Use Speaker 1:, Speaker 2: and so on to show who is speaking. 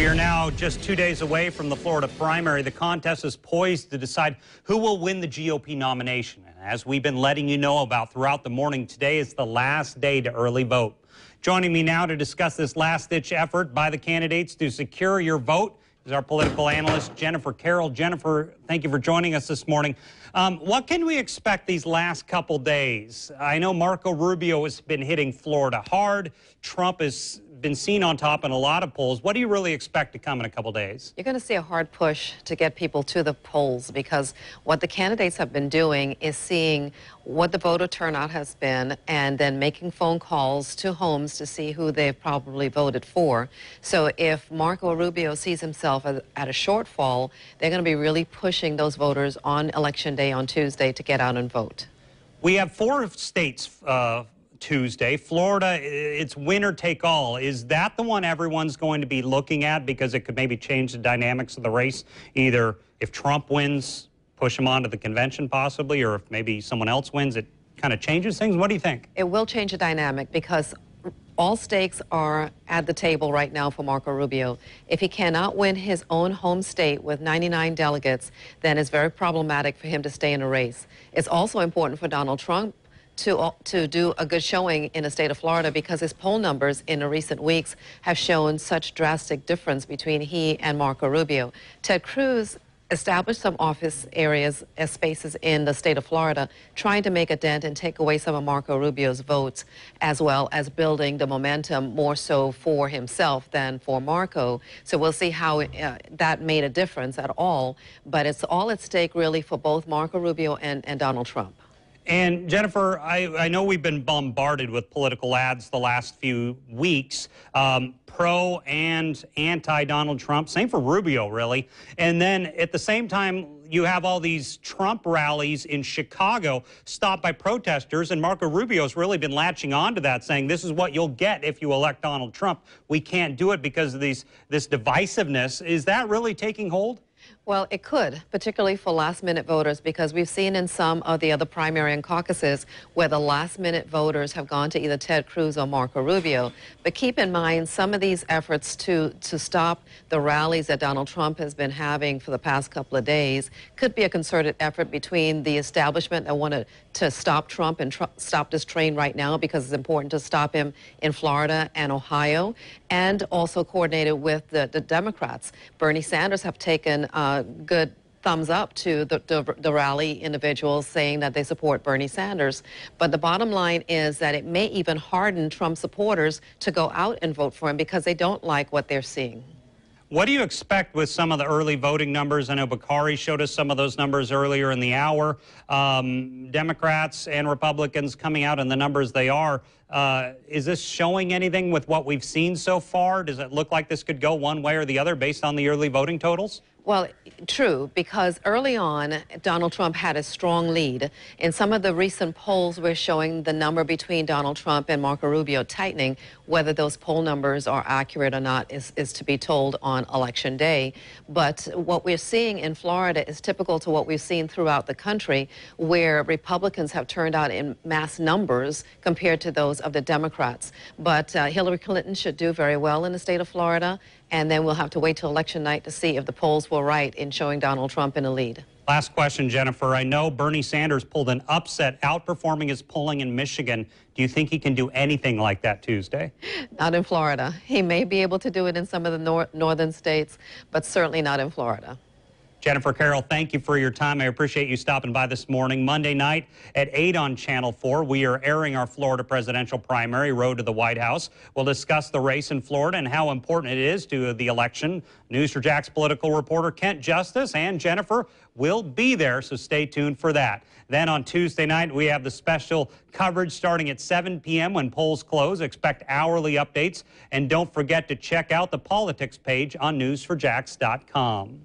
Speaker 1: We are now just 2 days away from the Florida primary. The contest is poised to decide who will win the GOP nomination. And as we've been letting you know about throughout the morning, today is the last day to early vote. Joining me now to discuss this last-ditch effort by the candidates to secure your vote is our political analyst, Jennifer Carroll. Jennifer, thank you for joining us this morning. What can we expect these last couple days? I know Marco Rubio has been hitting Florida hard. Trump has been seen on top in a lot of polls. What do you really expect to come in a couple days?
Speaker 2: You're going to see a hard push to get people to the polls, because what the candidates have been doing is seeing what the voter turnout has been and then making phone calls to homes to see who they've probably voted for. So if Marco Rubio sees himself at a shortfall, they're going to be really pushing those voters on Election Day on Tuesday to get out and vote.
Speaker 1: We have 4 states Tuesday. Florida, it's winner take all. Is that the one everyone's going to be looking at, because it could maybe change the dynamics of the race? Either if Trump wins, push him on to the convention possibly, or if maybe someone else wins, it kind of changes things. What do you think?
Speaker 2: It will change the dynamic, because all stakes are at the table right now for Marco Rubio. If he cannot win his own home state with 99 delegates, then it's very problematic for him to stay in a race. It's also important for Donald Trump to do a good showing in the state of Florida, because his poll numbers in the recent weeks have shown such drastic difference between he and Marco Rubio. Ted Cruz established some office areas as spaces in the state of Florida, trying to make a dent and take away some of Marco Rubio's votes, as well as building the momentum more so for himself than for Marco. So we'll see how that made a difference at all. But it's all at stake really for both Marco Rubio and Donald Trump.
Speaker 1: And Jennifer, I know we've been bombarded with political ads the last few weeks, pro and anti-Donald Trump, same for Rubio, really. And then at the same time, you have all these Trump rallies in Chicago stopped by protesters, and Marco Rubio's really been latching on to that, saying this is what you'll get if you elect Donald Trump. We can't do it because of this divisiveness. Is that really taking hold?
Speaker 2: Well, it could, particularly for last-minute voters, because we've seen in some of the other primary and caucuses where the last-minute voters have gone to either Ted Cruz or Marco Rubio. But keep in mind, some of these efforts to stop the rallies that Donald Trump has been having for the past couple of days could be a concerted effort between the establishment that wanted to stop Trump and stop this train right now, because it's important to stop him in Florida and Ohio, and also coordinated with the Democrats. Bernie Sanders have taken good thumbs up to the rally individuals, saying that they support Bernie Sanders. But the bottom line is that it may even harden Trump supporters to go out and vote for him, because they don't like what they're seeing.
Speaker 1: What do you expect with some of the early voting numbers? I know Bakari showed us some of those numbers earlier in the hour. Democrats and Republicans coming out in the numbers they are. Is this showing anything with what we've seen so far? Does it look like this could go one way or the other based on the early voting totals?
Speaker 2: Well, true, because early on, Donald Trump had a strong lead. In some of the recent polls, we're showing the number between Donald Trump and Marco Rubio tightening. Whether those poll numbers are accurate or not is to be told on Election Day. But what we're seeing in Florida is typical to what we've seen throughout the country, where Republicans have turned out in mass numbers compared to those of the Democrats. But Hillary Clinton should do very well in the state of Florida, and then we'll have to wait till election night to see if the polls were right in showing Donald Trump in the lead.
Speaker 1: Last question, Jennifer. I know Bernie Sanders pulled an upset, outperforming his polling in Michigan. Do you think he can do anything like that Tuesday?
Speaker 2: Not in Florida. He may be able to do it in some of the northern states, but certainly not in Florida.
Speaker 1: Jennifer Carroll, thank you for your time. I appreciate you stopping by this morning. Monday night at 8 on Channel 4, we are airing our Florida presidential primary, Road to the White House. We'll discuss the race in Florida and how important it is to the election. News4JAX political reporter Kent Justice and Jennifer will be there, so stay tuned for that. Then on Tuesday night, we have the special coverage starting at 7 p.m. when polls close. Expect hourly updates. And don't forget to check out the politics page on news4jax.com.